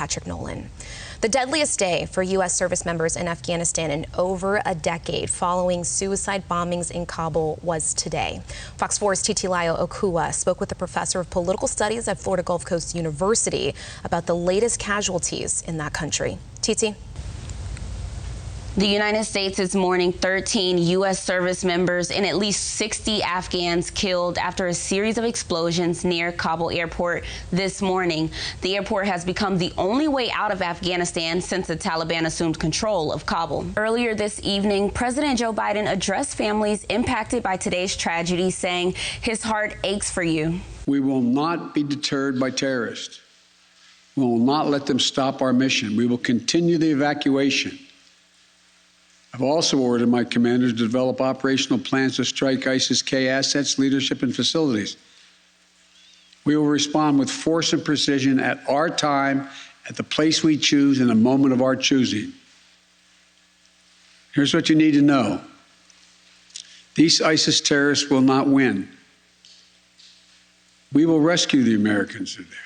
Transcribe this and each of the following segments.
Patrick Nolan. The deadliest day for U.S. service members in Afghanistan in over a decade following suicide bombings in Kabul was today. Fox 4's Titilayo Okua spoke with the professor of political studies at Florida Gulf Coast University about the latest casualties in that country. Titi? The United States is mourning 13 U.S. service members and at least 60 Afghans killed after a series of explosions near Kabul airport this morning. The airport has become the only way out of Afghanistan since the Taliban assumed control of Kabul. Earlier this evening, President Joe Biden addressed families impacted by today's tragedy, saying his heart aches for you. We will not be deterred by terrorists. We will not let them stop our mission. We will continue the evacuation. I've also ordered my commanders to develop operational plans to strike ISIS-K assets, leadership, and facilities. We will respond with force and precision at our time, at the place we choose, in a moment of our choosing. Here's what you need to know. These ISIS terrorists will not win. We will rescue the Americans who are there.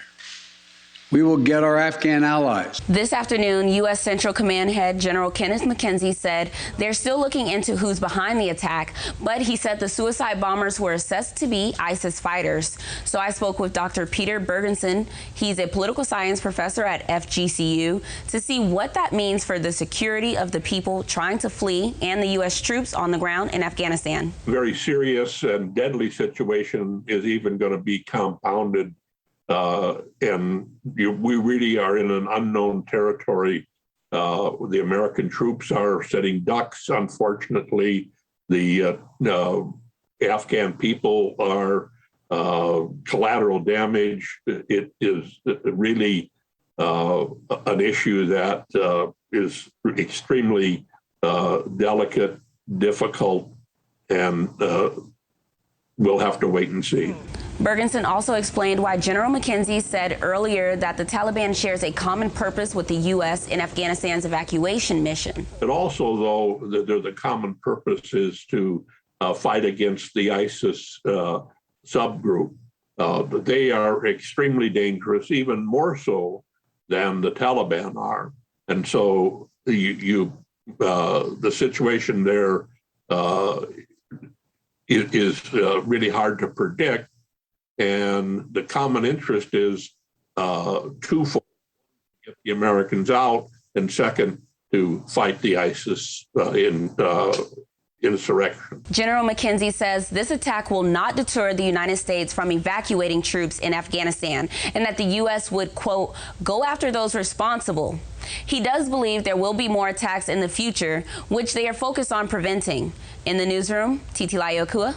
We will get our Afghan allies. This afternoon, U.S. Central Command Head General Kenneth McKenzie said they're still looking into who's behind the attack, but he said the suicide bombers were assessed to be ISIS fighters. So I spoke with Dr. Peter Bergenson. He's a political science professor at FGCU to see what that means for the security of the people trying to flee and the U.S. troops on the ground in Afghanistan. Very serious and deadly situation is even going to be compounded. We really are in an unknown territory. The American troops are setting ducks. Unfortunately, the Afghan people are collateral damage. It is really an issue that is extremely delicate, difficult, and we'll have to wait and see. Bergenson also explained why General McKenzie said earlier that the Taliban shares a common purpose with the U.S. in Afghanistan's evacuation mission. But also, though, the common purpose is to fight against the ISIS subgroup. They are extremely dangerous, even more so than the Taliban are. And so the situation there is really hard to predict. And the common interest is twofold: get the Americans out, and second, to fight the ISIS insurrection. General McKenzie says this attack will not deter the United States from evacuating troops in Afghanistan, and that the U.S. would, quote, go after those responsible. He does believe there will be more attacks in the future, which they are focused on preventing. In the newsroom, Titilayo Okua.